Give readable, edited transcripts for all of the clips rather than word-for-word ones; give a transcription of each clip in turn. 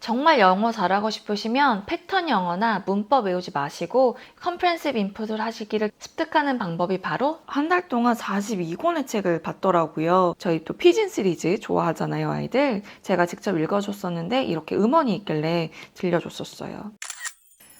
정말 영어 잘하고 싶으시면 패턴 영어나 문법 외우지 마시고 컴프렌시브 인풋을 하시기를 습득하는 방법이 바로 한 달 동안 42권의 책을 봤더라고요. 저희 또 피진 시리즈 좋아하잖아요, 아이들. 제가 직접 읽어줬었는데 이렇게 음원이 있길래 들려줬었어요.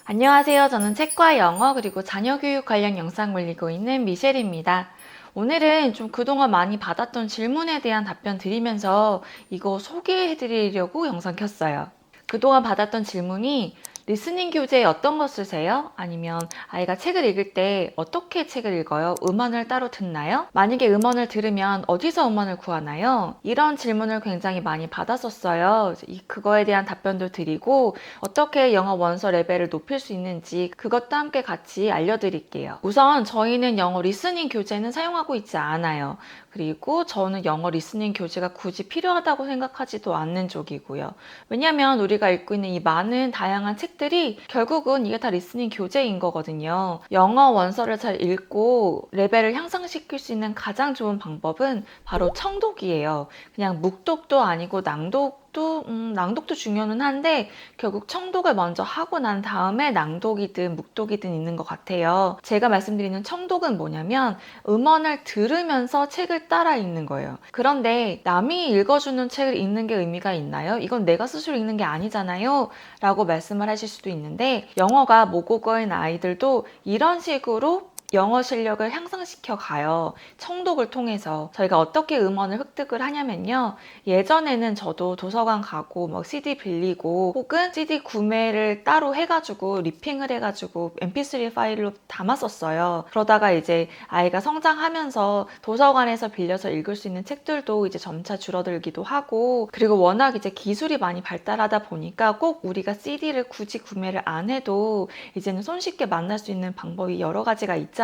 안녕하세요. 저는 책과 영어 그리고 자녀 교육 관련 영상 올리고 있는 미셸입니다. 오늘은 좀 그동안 많이 받았던 질문에 대한 답변 드리면서 이거 소개해 드리려고 영상 켰어요. 그동안 받았던 질문이 리스닝 교재에 어떤 거 쓰세요? 아니면 아이가 책을 읽을 때 어떻게 책을 읽어요? 음원을 따로 듣나요? 만약에 음원을 들으면 어디서 음원을 구하나요? 이런 질문을 굉장히 많이 받았었어요. 그거에 대한 답변도 드리고 어떻게 영어 원서 레벨을 높일 수 있는지 그것도 함께 같이 알려드릴게요. 우선 저희는 영어 리스닝 교재는 사용하고 있지 않아요. 그리고 저는 영어 리스닝 교재가 굳이 필요하다고 생각하지도 않는 쪽이고요. 왜냐면 우리가 읽고 있는 이 많은 다양한 책들이 결국은 이게 다 리스닝 교재인 거거든요. 영어 원서를 잘 읽고 레벨을 향상시킬 수 있는 가장 좋은 방법은 바로 청독이에요. 그냥 묵독도 아니고 낭독도 중요는 한데 결국 청독을 먼저 하고 난 다음에 낭독이든 묵독이든 있는 것 같아요. 제가 말씀드리는 청독은 뭐냐면 음원을 들으면서 책을 따라 읽는 거예요. 그런데 남이 읽어주는 책을 읽는 게 의미가 있나요? 이건 내가 스스로 읽는 게 아니잖아요 라고 말씀을 하실 수도 있는데 영어가 모국어인 아이들도 이런 식으로 영어 실력을 향상시켜 가요. 청독을 통해서. 저희가 어떻게 음원을 획득을 하냐면요. 예전에는 저도 도서관 가고 뭐 CD 빌리고 혹은 CD 구매를 따로 해가지고 리핑을 해가지고 mp3 파일로 담았었어요. 그러다가 이제 아이가 성장하면서 도서관에서 빌려서 읽을 수 있는 책들도 이제 점차 줄어들기도 하고 그리고 워낙 이제 기술이 많이 발달하다 보니까 꼭 우리가 CD를 굳이 구매를 안 해도 이제는 손쉽게 만날 수 있는 방법이 여러 가지가 있잖아요.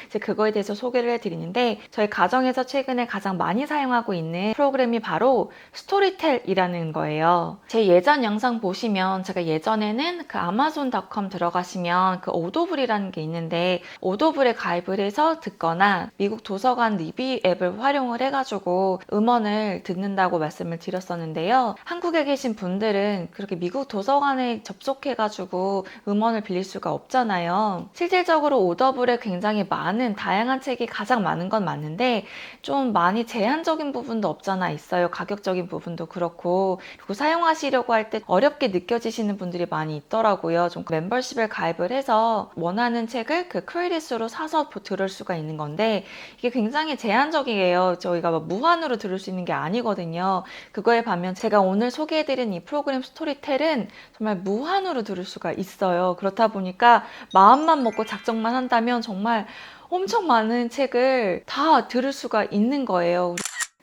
이제 그거에 대해서 소개를 해드리는데 저희 가정에서 최근에 가장 많이 사용하고 있는 프로그램이 바로 스토리텔이라는 거예요. 제 예전 영상 보시면 제가 예전에는 그 아마존.com 들어가시면 그 오도블이라는 게 있는데 오도블에 가입을 해서 듣거나 미국 도서관 리뷰 앱을 활용을 해가지고 음원을 듣는다고 말씀을 드렸었는데요. 한국에 계신 분들은 그렇게 미국 도서관에 접속해가지고 음원을 빌릴 수가 없잖아요. 실질적으로 오더블에 굉장히 많은 다양한 책이 가장 많은 건 맞는데 좀 많이 제한적인 부분도 없잖아 있어요. 가격적인 부분도 그렇고 그리고 사용하시려고 할 때 어렵게 느껴지시는 분들이 많이 있더라고요. 좀 멤버십을 가입을 해서 원하는 책을 그 크레딧으로 사서 들을 수가 있는 건데 이게 굉장히 제한적이에요. 저희가 막 무한으로 들을 수 있는 게 아니거든요. 그거에 반면 제가 오늘 소개해드린 이 프로그램 스토리텔은 정말 무한으로 들을 수가 있어요. 그렇다 보니까 마음만 먹고 작정만 한다면 정말 엄청 많은 책을 다 들을 수가 있는 거예요.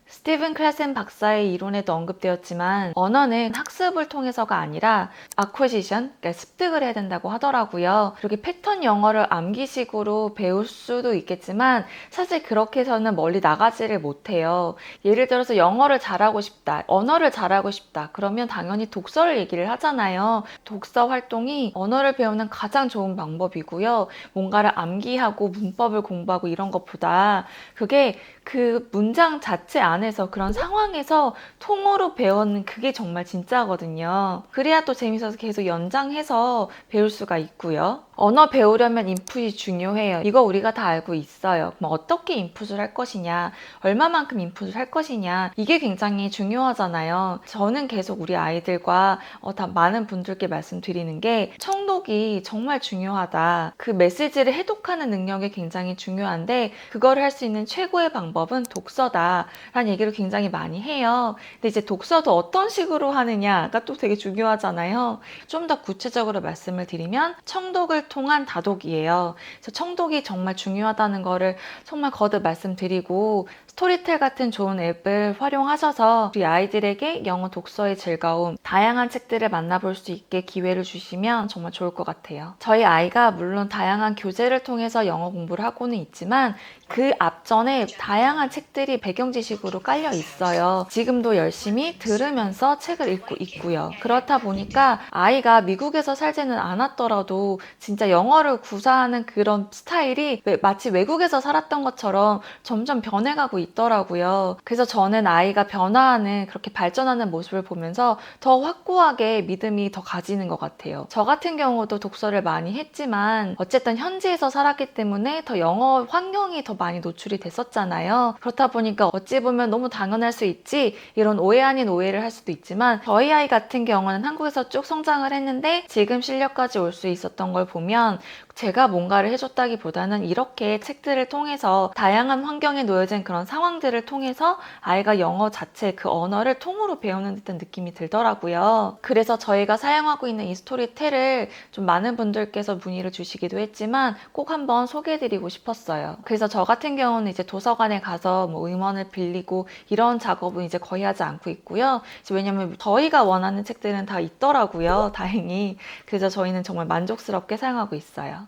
스티븐 클래센 박사의 이론에도 언급되었지만 언어는 학습을 통해서가 아니라 acquisition, 그러니까 습득을 해야 된다고 하더라고요. 그렇게 패턴 영어를 암기식으로 배울 수도 있겠지만 사실 그렇게 해서는 멀리 나가지를 못해요. 예를 들어서 영어를 잘하고 싶다, 언어를 잘하고 싶다 그러면 당연히 독서를 얘기를 하잖아요. 독서 활동이 언어를 배우는 가장 좋은 방법이고요. 뭔가를 암기하고 문법을 공부하고 이런 것보다 그게 그 문장 자체 안에서 그런 상황에서 통어로 배우는 그게 정말 진짜거든요. 그래야 또 재밌어서 계속 연장해서 배울 수가 있고요. 언어 배우려면 인풋이 중요해요. 이거 우리가 다 알고 있어요. 그럼 어떻게 인풋을 할 것이냐, 얼마만큼 인풋을 할 것이냐 이게 굉장히 중요하잖아요. 저는 계속 우리 아이들과 다 많은 분들께 말씀드리는 게 청독이 정말 중요하다. 그 메시지를 해독하는 능력이 굉장히 중요한데 그거를 할 수 있는 최고의 방법은 독서다 라는 얘기를 굉장히 많이 해요. 근데 이제 독서도 어떤 식으로 하느냐가 또 되게 중요하잖아요. 좀 더 구체적으로 말씀을 드리면 청독을 통한 다독이에요. 그래서 청독이 정말 중요하다는 거를 정말 거듭 말씀드리고 스토리텔 같은 좋은 앱을 활용하셔서 우리 아이들에게 영어 독서의 즐거움, 다양한 책들을 만나볼 수 있게 기회를 주시면 정말 좋을 것 같아요. 저희 아이가 물론 다양한 교재를 통해서 영어 공부를 하고는 있지만 그 앞전에 다양한 다양한 책들이 배경 지식으로 깔려 있어요. 지금도 열심히 들으면서 책을 읽고 있고요. 그렇다 보니까 아이가 미국에서 살지는 않았더라도 진짜 영어를 구사하는 그런 스타일이 마치 외국에서 살았던 것처럼 점점 변해가고 있더라고요. 그래서 저는 아이가 변화하는, 그렇게 발전하는 모습을 보면서 더 확고하게 믿음이 더 가지는 것 같아요. 저 같은 경우도 독서를 많이 했지만 어쨌든 현지에서 살았기 때문에 더 영어 환경이 더 많이 노출이 됐었잖아요. 그렇다 보니까 어찌 보면 너무 당연할 수 있지, 이런 오해 아닌 오해를 할 수도 있지만, 저희 아이 같은 경우는 한국에서 쭉 성장을 했는데 지금 실력까지 올 수 있었던 걸 보면 제가 뭔가를 해줬다기보다는 이렇게 책들을 통해서 다양한 환경에 놓여진 그런 상황들을 통해서 아이가 영어 자체, 그 언어를 통으로 배우는 듯한 느낌이 들더라고요. 그래서 저희가 사용하고 있는 이 스토리텔을 좀 많은 분들께서 문의를 주시기도 했지만 꼭 한번 소개해드리고 싶었어요. 그래서 저 같은 경우는 이제 도서관에 가서 뭐 음원을 빌리고 이런 작업은 이제 거의 하지 않고 있고요. 왜냐면 저희가 원하는 책들은 다 있더라고요, 다행히. 그래서 저희는 정말 만족스럽게 사용하고 있어요.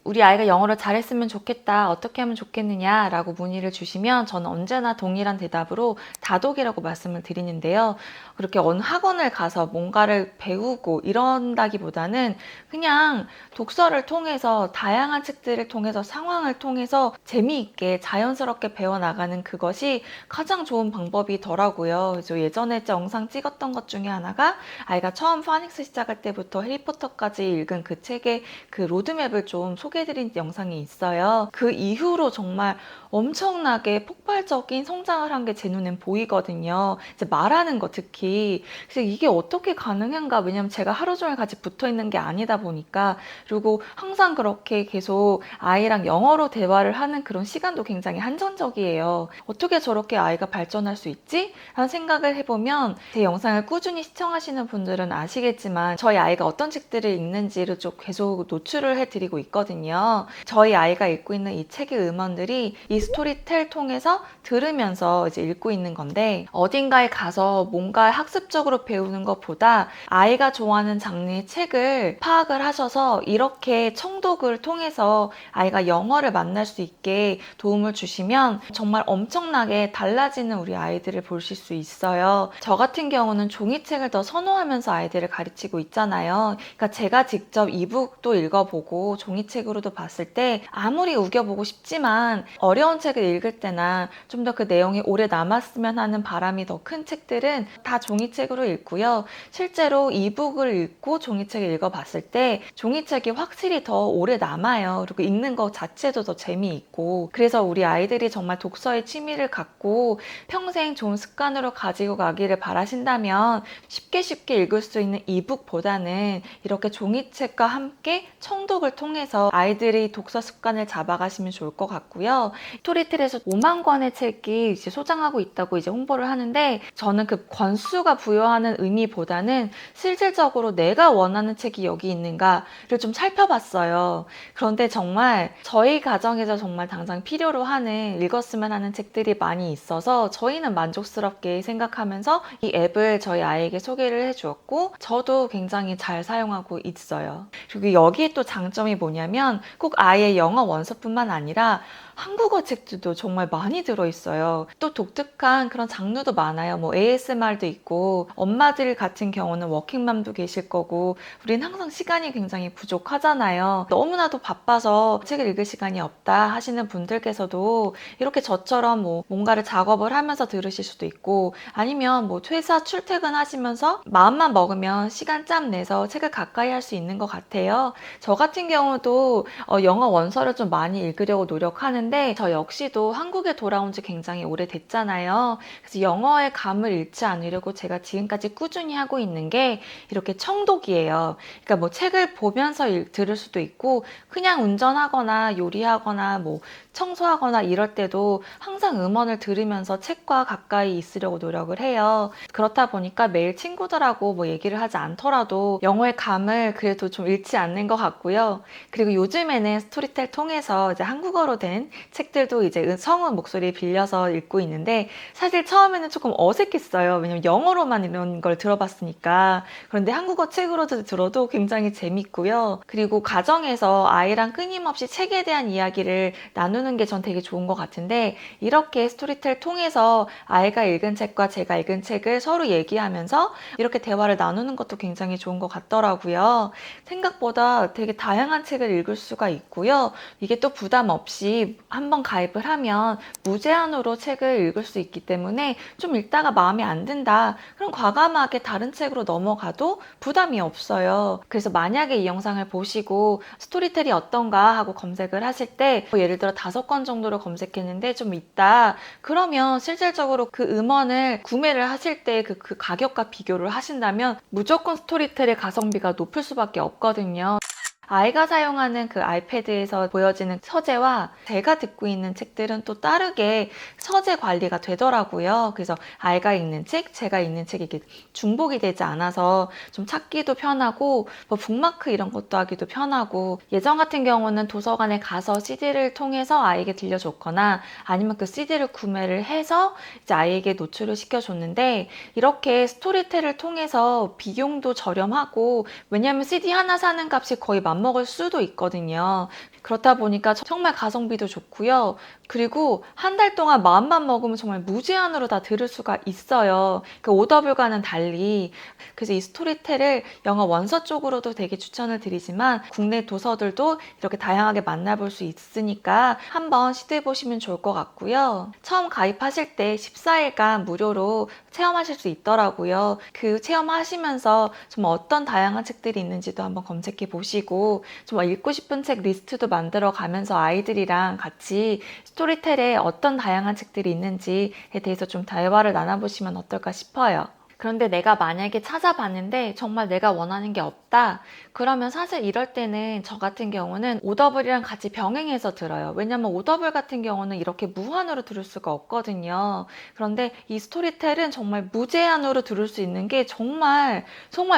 우리 아이가 영어를 잘했으면 좋겠다, 어떻게 하면 좋겠느냐 라고 문의를 주시면 저는 언제나 동일한 대답으로 다독이라고 말씀을 드리는데요. 그렇게 어느 학원을 가서 뭔가를 배우고 이런다기보다는 그냥 독서를 통해서, 다양한 책들을 통해서, 상황을 통해서 재미있게 자연스럽게 배워나가는 그것이 가장 좋은 방법이더라고요. 그래서 예전에 영상 찍었던 것 중에 하나가 아이가 처음 파닉스 시작할 때부터 해리포터까지 읽은 그 책의 그 로드맵을 좀 소개해드린 영상이 있어요. 그 이후로 정말 엄청나게 폭발적인 성장을 한 게 제 눈엔 보이거든요. 이제 말하는 거 특히. 그래서 이게 어떻게 가능한가? 왜냐면 제가 하루 종일 같이 붙어 있는 게 아니다 보니까, 그리고 항상 그렇게 계속 아이랑 영어로 대화를 하는 그런 시간도 굉장히 한정적이에요. 어떻게 저렇게 아이가 발전할 수 있지? 라는 생각을 해보면, 제 영상을 꾸준히 시청하시는 분들은 아시겠지만 저희 아이가 어떤 책들을 읽는지를 좀 계속 노출을 해드리고 있거든요. 저희 아이가 읽고 있는 이 책의 음원들이 이 스토리텔 통해서 들으면서 이제 읽고 있는 건데, 어딘가에 가서 뭔가 학습적으로 배우는 것보다 아이가 좋아하는 장르의 책을 파악을 하셔서 이렇게 청독을 통해서 아이가 영어를 만날 수 있게 도움을 주시면 정말 엄청나게 달라지는 우리 아이들을 보실 수 있어요. 저 같은 경우는 종이책을 더 선호하면서 아이들을 가르치고 있잖아요. 그러니까 제가 직접 이북도 읽어보고 종이책으로도 봤을 때 아무리 우겨보고 싶지만 어려운 책을 읽을 때나 좀 더 그 내용이 오래 남았으면 하는 바람이 더 큰 책들은 다 종이책으로 읽고요. 실제로 이북을 읽고 종이책을 읽어봤을 때 종이책이 확실히 더 오래 남아요. 그리고 읽는 것 자체도 더 재미있고, 그래서 우리 아이들이 정말 독서의 취미를 갖고 평생 좋은 습관으로 가지고 가기를 바라신다면 쉽게 읽을 수 있는 이북보다는 이렇게 종이책과 함께 청독을 통해서 아이들이 독서 습관을 잡아가시면 좋을 것 같고요. 스토리텔에서 5만 권의 책이 이제 소장하고 있다고 이제 홍보를 하는데, 저는 그 권수가 부여하는 의미보다는 실질적으로 내가 원하는 책이 여기 있는가를 좀 살펴봤어요. 그런데 정말 저희 가정에서 정말 당장 필요로 하는, 읽었으면 하는 책들이 많이 있어서 저희는 만족스럽게 생각하면서 이 앱을 저희 아이에게 소개를 해주었고, 저도 굉장히 잘 사용하고 있어요. 그리고 여기에 또 장점이 뭐냐면 꼭 아이의 영어 원서뿐만 아니라 한국어 책들도 정말 많이 들어있어요. 또 독특한 그런 장르도 많아요. 뭐 ASMR도 있고, 엄마들 같은 경우는 워킹맘도 계실 거고, 우린 항상 시간이 굉장히 부족하잖아요. 너무나도 바빠서 책을 읽을 시간이 없다 하시는 분들께서도 이렇게 저처럼 뭐 뭔가를 작업을 하면서 들으실 수도 있고, 아니면 뭐 회사 출퇴근하시면서 마음만 먹으면 시간 짬 내서 책을 가까이 할 수 있는 것 같아요. 저 같은 경우도 영어 원서를 좀 많이 읽으려고 노력하는데, 저 역시도 한국에 돌아온 지 굉장히 오래됐잖아요. 그래서 영어의 감을 잃지 않으려고 제가 지금까지 꾸준히 하고 있는 게 이렇게 청독이에요. 그러니까 뭐 책을 보면서 들을 수도 있고, 그냥 운전하거나 요리하거나 뭐 청소하거나 이럴 때도 항상 음원을 들으면서 책과 가까이 있으려고 노력을 해요. 그렇다 보니까 매일 친구들하고 뭐 얘기를 하지 않더라도 영어의 감을 그래도 좀 잃지 않는 것 같고요. 그리고 요즘에는 스토리텔 통해서 이제 한국어로 된 책들도 이제 성우 목소리 빌려서 읽고 있는데, 사실 처음에는 조금 어색했어요. 왜냐면 영어로만 이런 걸 들어봤으니까. 그런데 한국어 책으로 들어도 굉장히 재밌고요. 그리고 가정에서 아이랑 끊임없이 책에 대한 이야기를 나누는 나누는 게 전 되게 좋은 것 같은데 이렇게 스토리텔 통해서 아이가 읽은 책과 제가 읽은 책을 서로 얘기하면서 이렇게 대화를 나누는 것도 굉장히 좋은 것 같더라고요. 생각보다 되게 다양한 책을 읽을 수가 있고요. 이게 또 부담 없이 한번 가입을 하면 무제한으로 책을 읽을 수 있기 때문에 좀 읽다가 마음에 안 든다. 그럼 과감하게 다른 책으로 넘어가도 부담이 없어요. 그래서 만약에 이 영상을 보시고 스토리텔이 어떤가 하고 검색을 하실 때 예를 들어 5권 정도를 검색했는데 좀 있다. 그러면 실질적으로 그 음원을 구매를 하실 때 그 가격과 비교를 하신다면 무조건 스토리텔의 가성비가 높을 수밖에 없거든요. 아이가 사용하는 그 아이패드에서 보여지는 서재와 제가 듣고 있는 책들은 또 다르게 서재 관리가 되더라고요. 그래서 아이가 읽는 책, 제가 읽는 책이 이렇게 중복이 되지 않아서 좀 찾기도 편하고 뭐 북마크 이런 것도 하기도 편하고 예전 같은 경우는 도서관에 가서 CD를 통해서 아이에게 들려줬거나 아니면 그 CD를 구매를 해서 이제 아이에게 노출을 시켜줬는데 이렇게 스토리텔을 통해서 비용도 저렴하고 왜냐하면 CD 하나 사는 값이 거의 맞먹을 수도 있거든요. 그렇다 보니까 정말 가성비도 좋고요. 그리고 한 달 동안 마음만 먹으면 정말 무제한으로 다 들을 수가 있어요. 그 오더블과는 달리. 그래서 이 스토리텔을 영어 원서 쪽으로도 되게 추천을 드리지만 국내 도서들도 이렇게 다양하게 만나볼 수 있으니까 한번 시도해 보시면 좋을 것 같고요. 처음 가입하실 때 14일간 무료로 체험하실 수 있더라고요. 그 체험하시면서 좀 어떤 다양한 책들이 있는지도 한번 검색해 보시고 좀 읽고 싶은 책 리스트도 만들어 가면서 아이들이랑 같이 스토리텔에 어떤 다양한 책들이 있는지에 대해서 좀 대화를 나눠보시면 어떨까 싶어요. 그런데 내가 만약에 찾아봤는데 정말 내가 원하는 게 없다. 그러면 사실 이럴 때는 저 같은 경우는 오더블이랑 같이 병행해서 들어요. 왜냐면 오더블 같은 경우는 이렇게 무한으로 들을 수가 없거든요. 그런데 이 스토리텔은 정말 무제한으로 들을 수 있는 게 정말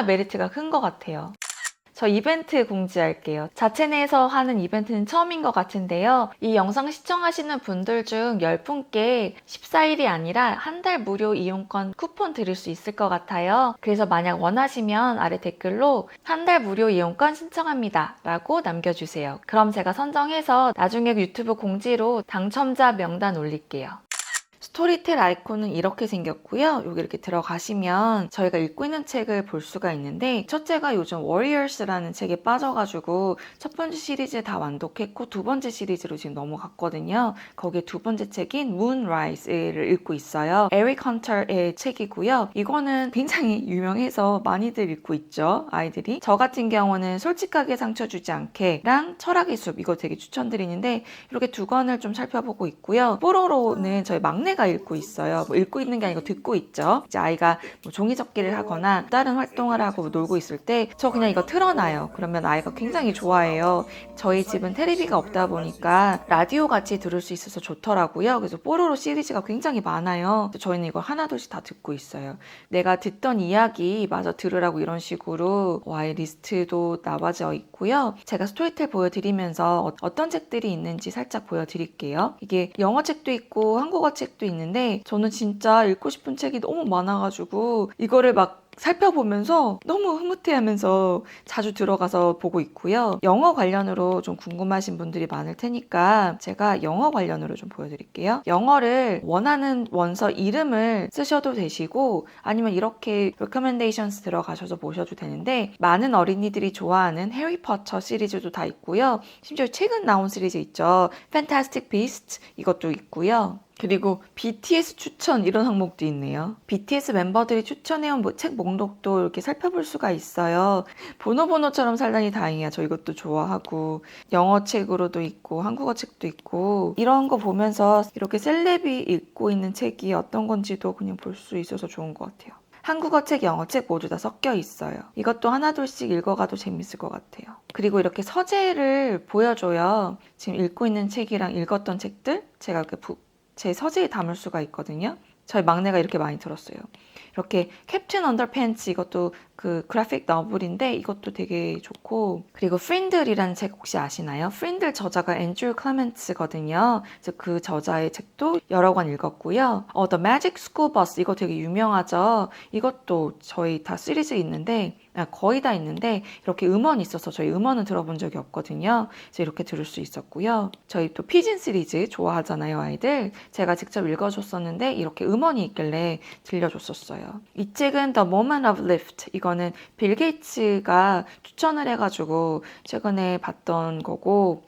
메리트가 큰 것 같아요. 저 이벤트 공지할게요. 자체 내에서 하는 이벤트는 처음인 것 같은데요. 이 영상 시청하시는 분들 중 10분께 14일이 아니라 한 달 무료 이용권 쿠폰 드릴 수 있을 것 같아요. 그래서 만약 원하시면 아래 댓글로 한 달 무료 이용권 신청합니다 라고 남겨주세요. 그럼 제가 선정해서 나중에 유튜브 공지로 당첨자 명단 올릴게요. 스토리텔 아이콘은 이렇게 생겼고요. 여기 이렇게 들어가시면 저희가 읽고 있는 책을 볼 수가 있는데 첫째가 요즘 Warriors라는 책에 빠져가지고 첫 번째 시리즈 다 완독했고 두 번째 시리즈로 지금 넘어갔거든요. 거기에 두 번째 책인 Moonrise를 읽고 있어요. 에릭 헌터의 책이고요. 이거는 굉장히 유명해서 많이들 읽고 있죠. 아이들이. 저 같은 경우는 솔직하게 상처 주지 않게랑 철학의 숲 이거 되게 추천드리는데 이렇게 두 권을 좀 살펴보고 있고요. 뽀로로는 저희 막내가 읽고 있어요. 뭐 읽고 있는 게 아니고 듣고 있죠. 이제 아이가 뭐 종이접기를 하거나 다른 활동을 하고 놀고 있을 때 저 그냥 이거 틀어놔요. 그러면 아이가 굉장히 좋아해요. 저희 집은 테레비가 없다 보니까 라디오 같이 들을 수 있어서 좋더라고요. 그래서 뽀로로 시리즈가 굉장히 많아요. 저희는 이걸 하나둘씩 다 듣고 있어요. 내가 듣던 이야기 마저 들으라고 이런 식으로 아이 리스트도 나와져 있고요. 제가 스토리텔 보여드리면서 어떤 책들이 있는지 살짝 보여드릴게요. 이게 영어 책도 있고 한국어 책도 있는데 저는 진짜 읽고 싶은 책이 너무 많아가지고 이거를 막 살펴보면서 너무 흐뭇해하면서 자주 들어가서 보고 있고요. 영어 관련으로 좀 궁금하신 분들이 많을 테니까 제가 영어 관련으로 좀 보여드릴게요. 영어를 원하는 원서 이름을 쓰셔도 되시고 아니면 이렇게 recommendations 들어가셔서 보셔도 되는데 많은 어린이들이 좋아하는 해리포터 시리즈도 다 있고요. 심지어 최근 나온 시리즈 있죠. Fantastic Beasts 이것도 있고요. 그리고 BTS 추천 이런 항목도 있네요. BTS 멤버들이 추천해온 책 목록도 이렇게 살펴볼 수가 있어요. 보노보노처럼 살다니 다행이야. 저 이것도 좋아하고 영어 책으로도 있고 한국어 책도 있고 이런 거 보면서 이렇게 셀렙이 읽고 있는 책이 어떤 건지도 그냥 볼 수 있어서 좋은 것 같아요. 한국어 책, 영어 책 모두 다 섞여 있어요. 이것도 하나둘씩 읽어가도 재밌을 것 같아요. 그리고 이렇게 서재를 보여줘요. 지금 읽고 있는 책이랑 읽었던 책들 제가 이렇게 제 서재에 담을 수가 있거든요. 저희 막내가 이렇게 많이 들었어요. 이렇게 캡틴 언더팬츠 이것도 그 그래픽 너블인데 이것도 되게 좋고 그리고 프린들이라는 책 혹시 아시나요? 프린들 저자가 앤드류 클레멘츠거든요. 그래서 그 저자의 책도 여러 권 읽었고요. The Magic School Bus 이거 되게 유명하죠. 이것도 저희 다 시리즈 있는데 거의 다 있는데 이렇게 음원이 있어서 저희 음원은 들어본 적이 없거든요. 그래서 이렇게 들을 수 있었고요. 저희 또 피진 시리즈 좋아하잖아요, 아이들. 제가 직접 읽어줬었는데 이렇게 음원이 있길래 들려줬었어요. 이 책은 The Moment of Lift. 이거는 빌 게이츠가 추천을 해가지고 최근에 봤던 거고,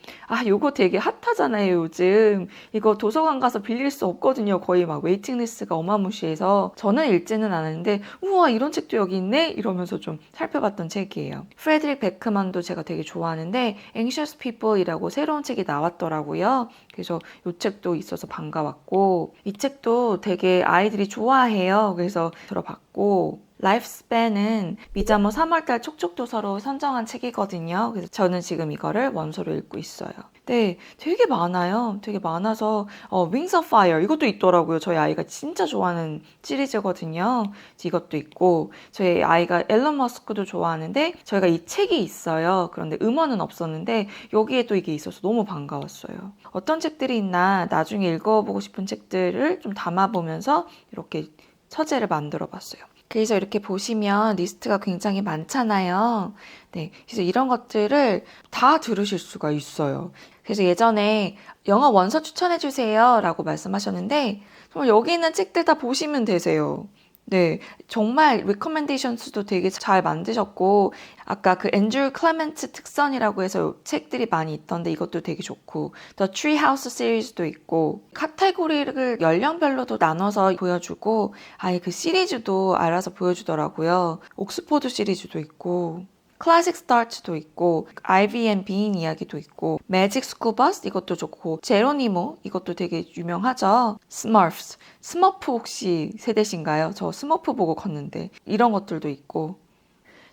요거 되게 핫하잖아요, 요즘. 이거 도서관 가서 빌릴 수 없거든요. 거의 막 웨이팅 리스트가 어마무시해서. 저는 읽지는 않았는데 우와, 이런 책도 여기 있네? 이러면서 좀 살펴봤던 책이에요. 프레드릭 베크만도 제가 되게 좋아하는데 Anxious People이라고 새로운 책이 나왔더라고요. 그래서 이 책도 있어서 반가웠고, 이 책도 되게 아이들이 좋아해요. 그래서 들어봤고, 라이프스팬은 미자모 3월달 촉촉도서로 선정한 책이거든요. 그래서 저는 지금 이거를 원서로 읽고 있어요. 네, 되게 많아요. 되게 많아서 Wings of Fire 이것도 있더라고요. 저희 아이가 진짜 좋아하는 시리즈거든요. 이것도 있고, 저희 아이가 앨런 머스크도 좋아하는데 저희가 이 책이 있어요. 그런데 음원은 없었는데 여기에도 이게 있어서 너무 반가웠어요. 어떤 책들이 있나 나중에 읽어보고 싶은 책들을 좀 담아보면서 이렇게 서재를 만들어 봤어요. 그래서 이렇게 보시면 리스트가 굉장히 많잖아요. 네, 그래서 이런 것들을 다 들으실 수가 있어요. 그래서 예전에 영어 원서 추천해 주세요 라고 말씀하셨는데 정말 여기 있는 책들 다 보시면 되세요. 네, 정말 리커멘데이션스도 되게 잘 만드셨고, 아까 그 앤드류 클레멘트 특선이라고 해서 책들이 많이 있던데 이것도 되게 좋고, The Treehouse 시리즈도 있고, 카테고리를 연령별로도 나눠서 보여주고, 아예 그 시리즈도 알아서 보여주더라고요. 옥스포드 시리즈도 있고, 클래식 스타트도 있고, 아이비 앤 빈 이야기도 있고, 매직 스쿨 버스 이것도 좋고, 제로니모 이것도 되게 유명하죠. 스머프스, 스머프 혹시 세대신가요? 저 스머프 보고 컸는데 이런 것들도 있고,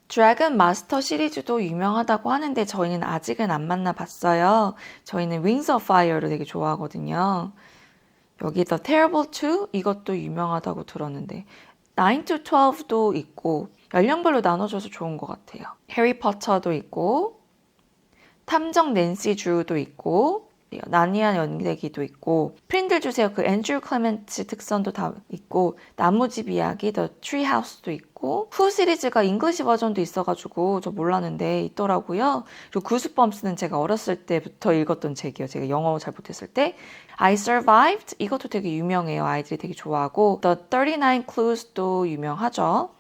드래곤 마스터 시리즈도 유명하다고 하는데 저희는 아직은 안 만나봤어요. 저희는 Wings of Fire를 되게 좋아하거든요. 여기 The Terrible 2 이것도 유명하다고 들었는데 9 to 12도 있고 연령별로 나눠줘서 좋은 것 같아요. 해리포터도 있고 탐정 낸시 주도 있고 나니아 연대기도 있고 프린들 주세요 그 앤드류 클레멘트 특선도 다 있고 나무집 이야기 The 트리하우스도 있고 후 시리즈가 잉글리시 버전도 있어가지고 저 몰랐는데 있더라고요. 그리고 구스범스는 제가 어렸을 때부터 읽었던 책이에요. 제가 영어 잘 못했을 때 I Survived 이것도 되게 유명해요. 아이들이 되게 좋아하고 The 39 Clues도 유명하죠.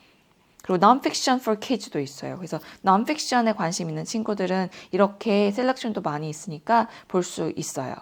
그리고 Non-Fiction for Kids도 있어요. 그래서 Non-Fiction에 관심 있는 친구들은 이렇게 셀렉션도 많이 있으니까 볼 수 있어요.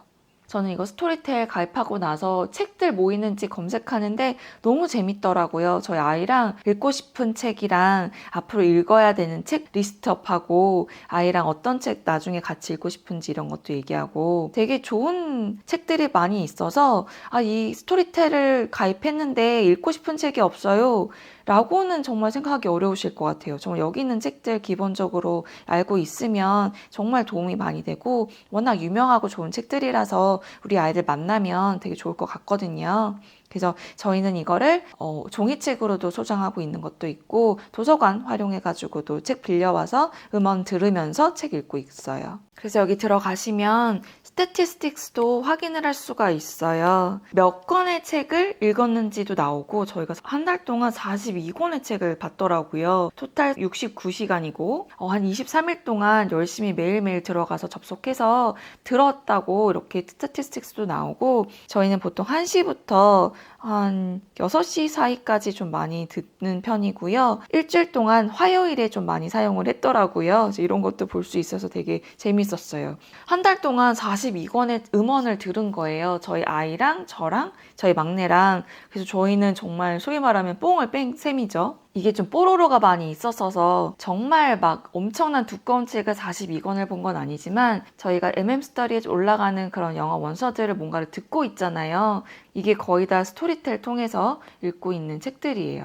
저는 이거 스토리텔 가입하고 나서 책들 뭐 있는지 검색하는데 너무 재밌더라고요. 저희 아이랑 읽고 싶은 책이랑 앞으로 읽어야 되는 책 리스트업하고 아이랑 어떤 책 나중에 같이 읽고 싶은지 이런 것도 얘기하고 되게 좋은 책들이 많이 있어서 이 스토리텔을 가입했는데 읽고 싶은 책이 없어요. 라고는 정말 생각하기 어려우실 것 같아요. 정말 여기 있는 책들 기본적으로 알고 있으면 정말 도움이 많이 되고 워낙 유명하고 좋은 책들이라서 우리 아이들 만나면 되게 좋을 것 같거든요. 그래서 저희는 이거를 종이책으로도 소장하고 있는 것도 있고 도서관 활용해가지고도 책 빌려와서 음원 들으면서 책 읽고 있어요. 그래서 여기 들어가시면 스태티스틱스도 확인을 할 수가 있어요. 몇 권의 책을 읽었는지도 나오고 저희가 한 달 동안 42권의 책을 봤더라고요. 토탈 69시간이고 한 23일 동안 열심히 매일매일 들어가서 접속해서 들었다고 이렇게 스태티스틱스도 나오고 저희는 보통 1시부터 한 6시 사이까지 좀 많이 듣는 편이고요. 일주일 동안 화요일에 좀 많이 사용을 했더라고요. 그래서 이런 것도 볼 수 있어서 되게 재밌었어요. 한 달 동안 42권의 음원을 들은 거예요. 저희 아이랑 저랑 저희 막내랑. 그래서 저희는 정말 소위 말하면 뽕을 뺀 셈이죠. 이게 좀 뽀로로가 많이 있었어서 정말 막 엄청난 두꺼운 책을 42권을 본 건 아니지만 저희가 MM스터디에 올라가는 그런 영어 원서들을 뭔가를 듣고 있잖아요. 이게 거의 다 스토리텔 통해서 읽고 있는 책들이에요.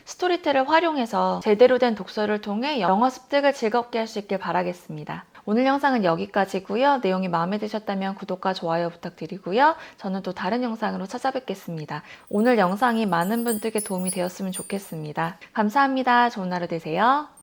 스토리텔을 활용해서 제대로 된 독서를 통해 영어 습득을 즐겁게 할 수 있길 바라겠습니다. 오늘 영상은 여기까지고요. 내용이 마음에 드셨다면 구독과 좋아요 부탁드리고요. 저는 또 다른 영상으로 찾아뵙겠습니다. 오늘 영상이 많은 분들께 도움이 되었으면 좋겠습니다. 감사합니다. 좋은 하루 되세요.